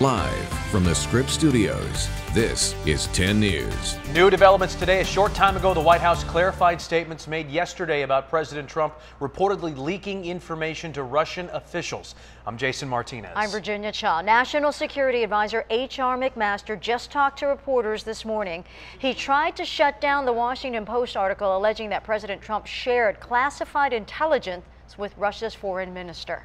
Live from the Scripps Studios, this is 10 News. New developments today. A short time ago, the White House clarified statements made yesterday about President Trump reportedly leaking information to Russian officials. I'm Jason Martinez. I'm Virginia Cha. National Security Advisor H.R. McMaster just talked to reporters this morning. He tried to shut down the Washington Post article alleging that President Trump shared classified intelligence with Russia's foreign minister.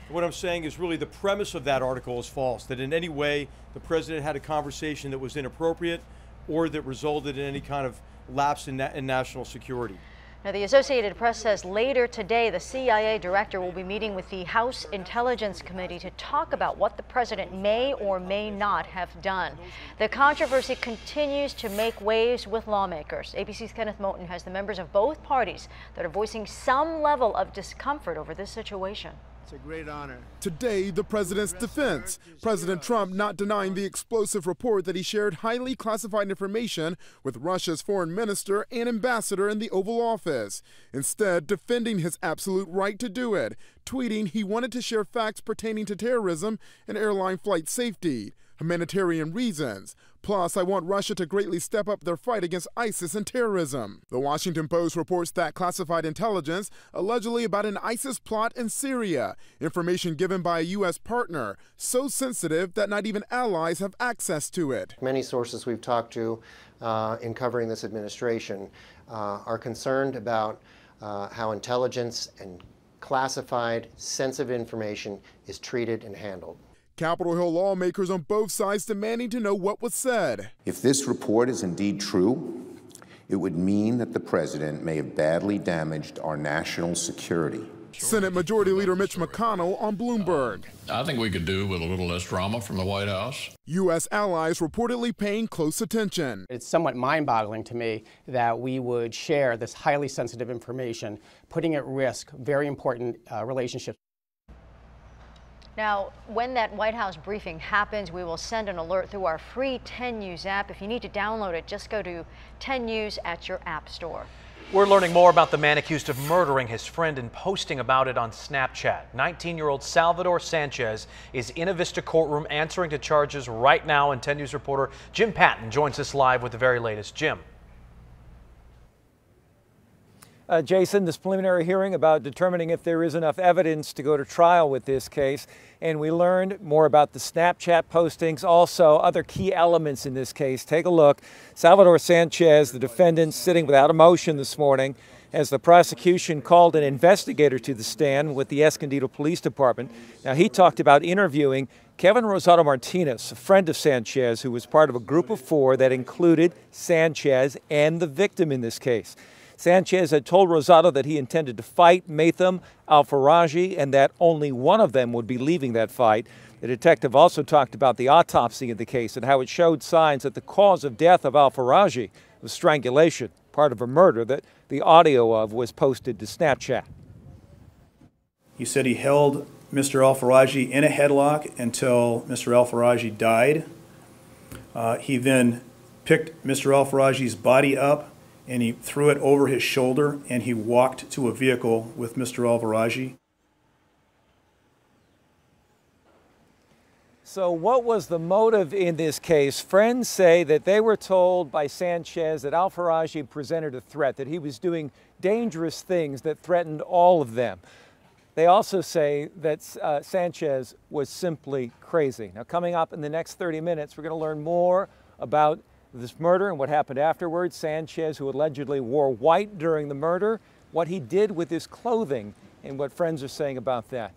What I'm saying is really the premise of that article is false, that in any way the president had a conversation that was inappropriate or that resulted in any kind of lapse in national security. Now, the Associated Press says later today the CIA director will be meeting with the House Intelligence Committee to talk about what the president may or may not have done. The controversy continues to make waves with lawmakers. ABC's Kenneth Moten has the members of both parties that are voicing some level of discomfort over this situation. It's a great honor. Today, the president's defense. President Trump not denying the explosive report that he shared highly classified information with Russia's foreign minister and ambassador in the Oval Office. Instead, defending his absolute right to do it, tweeting he wanted to share facts pertaining to terrorism and airline flight safety. Humanitarian reasons. Plus, I want Russia to greatly step up their fight against ISIS and terrorism. The Washington Post reports that classified intelligence allegedly about an ISIS plot in Syria. Information given by a U.S. partner, so sensitive that not even allies have access to it. Many sources we've talked to in covering this administration are concerned about how intelligence and classified, sensitive information is treated and handled. Capitol Hill lawmakers on both sides demanding to know what was said. If this report is indeed true, it would mean that the president may have badly damaged our national security. Senate Majority Leader Mitch McConnell on Bloomberg. I think we could do with a little less drama from the White House. U.S. allies reportedly paying close attention. It's somewhat mind-boggling to me that we would share this highly sensitive information, putting at risk very important relationships. Now, when that White House briefing happens, we will send an alert through our free 10 News app. If you need to download it, just go to 10 News at your app store. We're learning more about the man accused of murdering his friend and posting about it on Snapchat. 19-year-old Salvador Sanchez is in a Vista courtroom answering to charges right now, and 10 News reporter Jim Patton joins us live with the very latest. Jim. Jason, this preliminary hearing about determining if there is enough evidence to go to trial with this case, and we learned more about the Snapchat postings, also other key elements in this case. Take a look. Salvador Sanchez, the defendant, sitting without a motion this morning as the prosecution called an investigator to the stand with the Escondido Police Department. Now, he talked about interviewing Kevin Rosado Martinez, a friend of Sanchez, who was part of a group of four that included Sanchez and the victim in this case. Sanchez had told Rosado that he intended to fight Matham Al-Faraji and that only one of them would be leaving that fight. The detective also talked about the autopsy of the case and how it showed signs that the cause of death of Al-Faraji was strangulation, part of a murder that the audio of was posted to Snapchat. He said he held Mr. Al-Faraji in a headlock until Mr. Al-Faraji died. He then picked Mr. Al-Faraji's body up and he threw it over his shoulder, and he walked to a vehicle with Mr. Al-Faraji. So what was the motive in this case? Friends say that they were told by Sanchez that Al-Faraji presented a threat, that he was doing dangerous things that threatened all of them. They also say that Sanchez was simply crazy. Now, coming up in the next 30 minutes, we're going to learn more about this murder and what happened afterwards. Sanchez, who allegedly wore white during the murder, what he did with his clothing, and what friends are saying about that.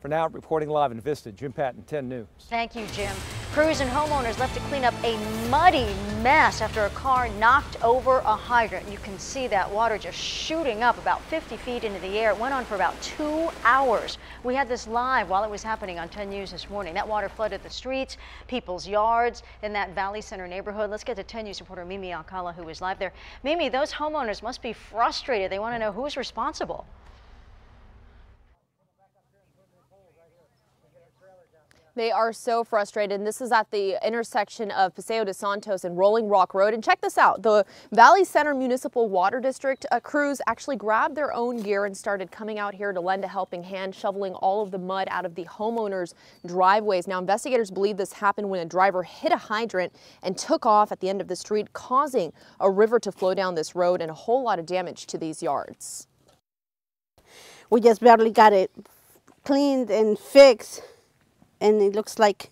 For now, reporting live in Vista, Jim Patton, 10 News. Thank you, Jim. Crews and homeowners left to clean up a muddy mess after a car knocked over a hydrant. You can see that water just shooting up about 50 feet into the air. It went on for about 2 hours. We had this live while it was happening on 10 News this morning. That water flooded the streets, people's yards in that Valley Center neighborhood. Let's get to 10 News reporter Mimi Alcala, who is live there. Mimi, those homeowners must be frustrated. They want to know who's responsible. They are so frustrated. This is at the intersection of Paseo de Santos and Rolling Rock Road. And check this out. The Valley Center Municipal Water District crews actually grabbed their own gear and started coming out here to lend a helping hand, shoveling all of the mud out of the homeowners' driveways. Now, investigators believe this happened when a driver hit a hydrant and took off at the end of the street, causing a river to flow down this road and a whole lot of damage to these yards. We just barely got it cleaned and fixed. And it looks like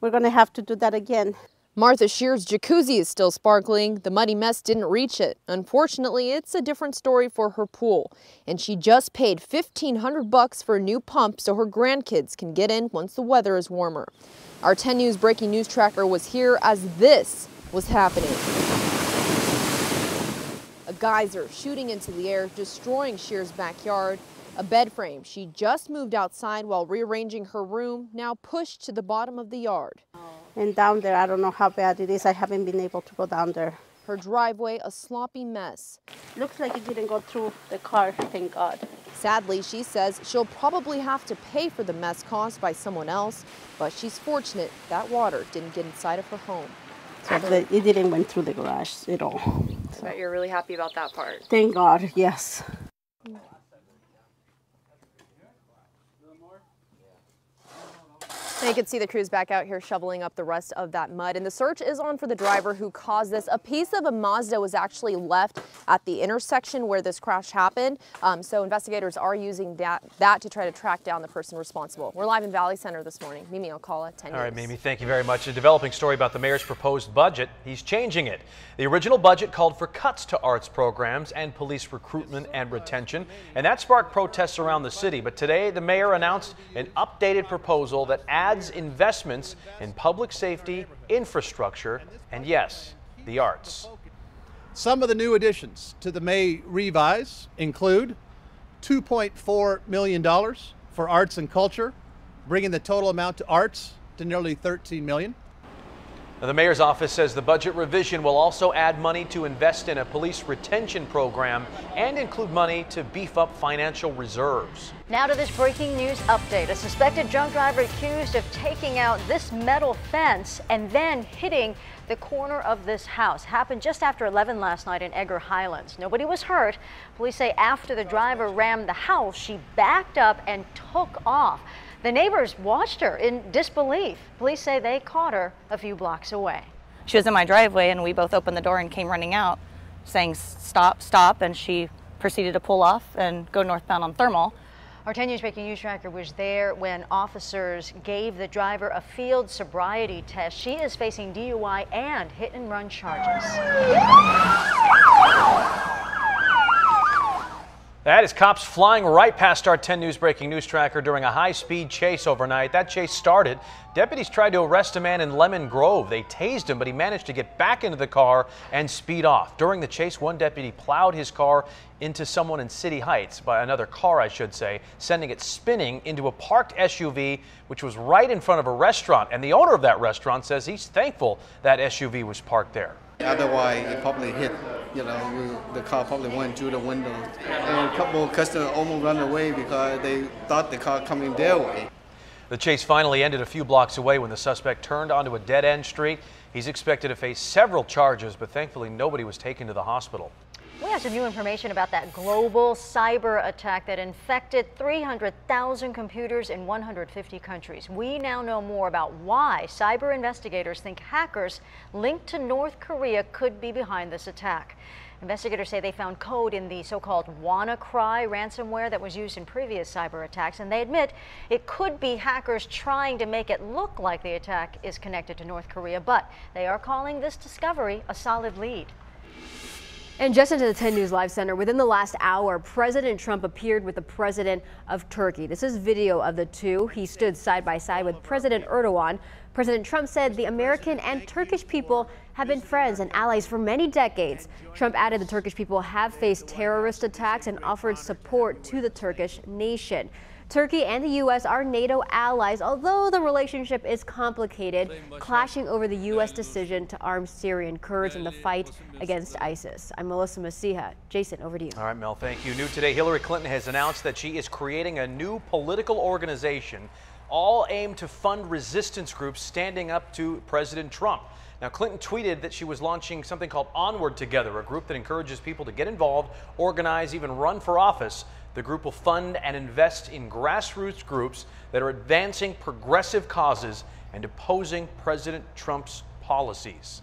we're going to have to do that again. Martha Shear's jacuzzi is still sparkling. The muddy mess didn't reach it. Unfortunately, it's a different story for her pool. And she just paid $1,500 for a new pump so her grandkids can get in once the weather is warmer. Our 10 News breaking news tracker was here as this was happening. A geyser shooting into the air, destroying Shear's backyard. A bed frame she just moved outside while rearranging her room, now pushed to the bottom of the yard. And down there, I don't know how bad it is. I haven't been able to go down there. Her driveway a sloppy mess. Looks like it didn't go through the car, thank God. Sadly, she says she'll probably have to pay for the mess caused by someone else, but she's fortunate that water didn't get inside of her home. So it didn't went through the garage at all. I bet you're really happy about that part. Thank God, yes. Now you can see the crews back out here shoveling up the rest of that mud, and the search is on for the driver who caused this. A piece of a Mazda was actually left at the intersection where this crash happened, so investigators are using that to try to track down the person responsible. We're live in Valley Center this morning. Mimi Alcala, 10 News. All right, Mimi, thank you very much. A developing story about the mayor's proposed budget. He's changing it. The original budget called for cuts to arts programs and police recruitment and retention, and that sparked protests around the city. But today, the mayor announced an updated proposal that adds investments in public safety, infrastructure, and yes, the arts. Some of the new additions to the May revise include $2.4 million for arts and culture, bringing the total amount to arts to nearly $13 million. Now, the mayor's office says the budget revision will also add money to invest in a police retention program and include money to beef up financial reserves. Now to this breaking news update. A suspected drunk driver accused of taking out this metal fence and then hitting the corner of this house. Happened just after 11 last night in Edgar Highlands. Nobody was hurt. Police say after the driver rammed the house, she backed up and took off. The neighbors watched her in disbelief. Police say they caught her a few blocks away. She was in my driveway and we both opened the door and came running out saying stop, stop, and she proceeded to pull off and go northbound on Thermal. Our 10 News breaking news tracker was there when officers gave the driver a field sobriety test. She is facing DUI and hit and run charges. That is cops flying right past our 10 News breaking news tracker during a high-speed chase overnight. That chase started. Deputies tried to arrest a man in Lemon Grove. They tased him, but he managed to get back into the car and speed off. During the chase, one deputy plowed his car into someone in City Heights, by another car, I should say, sending it spinning into a parked SUV, which was right in front of a restaurant. And the owner of that restaurant says he's thankful that SUV was parked there. Otherwise, it probably hit, the car probably went through the window. And a couple of customers almost ran away because they thought the car coming their way. The chase finally ended a few blocks away when the suspect turned onto a dead-end street. He's expected to face several charges, but thankfully nobody was taken to the hospital. We have some new information about that global cyber attack that infected 300,000 computers in 150 countries. We now know more about why cyber investigators think hackers linked to North Korea could be behind this attack. Investigators say they found code in the so-called WannaCry ransomware that was used in previous cyber attacks, and they admit it could be hackers trying to make it look like the attack is connected to North Korea, but they are calling this discovery a solid lead. And just into the 10 News Live Center, within the last hour, President Trump appeared with the president of Turkey. This is video of the two. He stood side by side with President Erdogan. President Trump said the American and Turkish people have been friends and allies for many decades. Trump added the Turkish people have faced terrorist attacks and offered support to the Turkish nation. Turkey and the U.S. are NATO allies, although the relationship is complicated, clashing over the U.S. decision to arm Syrian Kurds in the fight against ISIS. I'm Melissa Masiha. Jason, over to you. All right, Mel, thank you. New today, Hillary Clinton has announced that she is creating a new political organization all aimed to fund resistance groups standing up to President Trump. Now, Clinton tweeted that she was launching something called Onward Together, a group that encourages people to get involved, organize, even run for office. The group will fund and invest in grassroots groups that are advancing progressive causes and opposing President Trump's policies.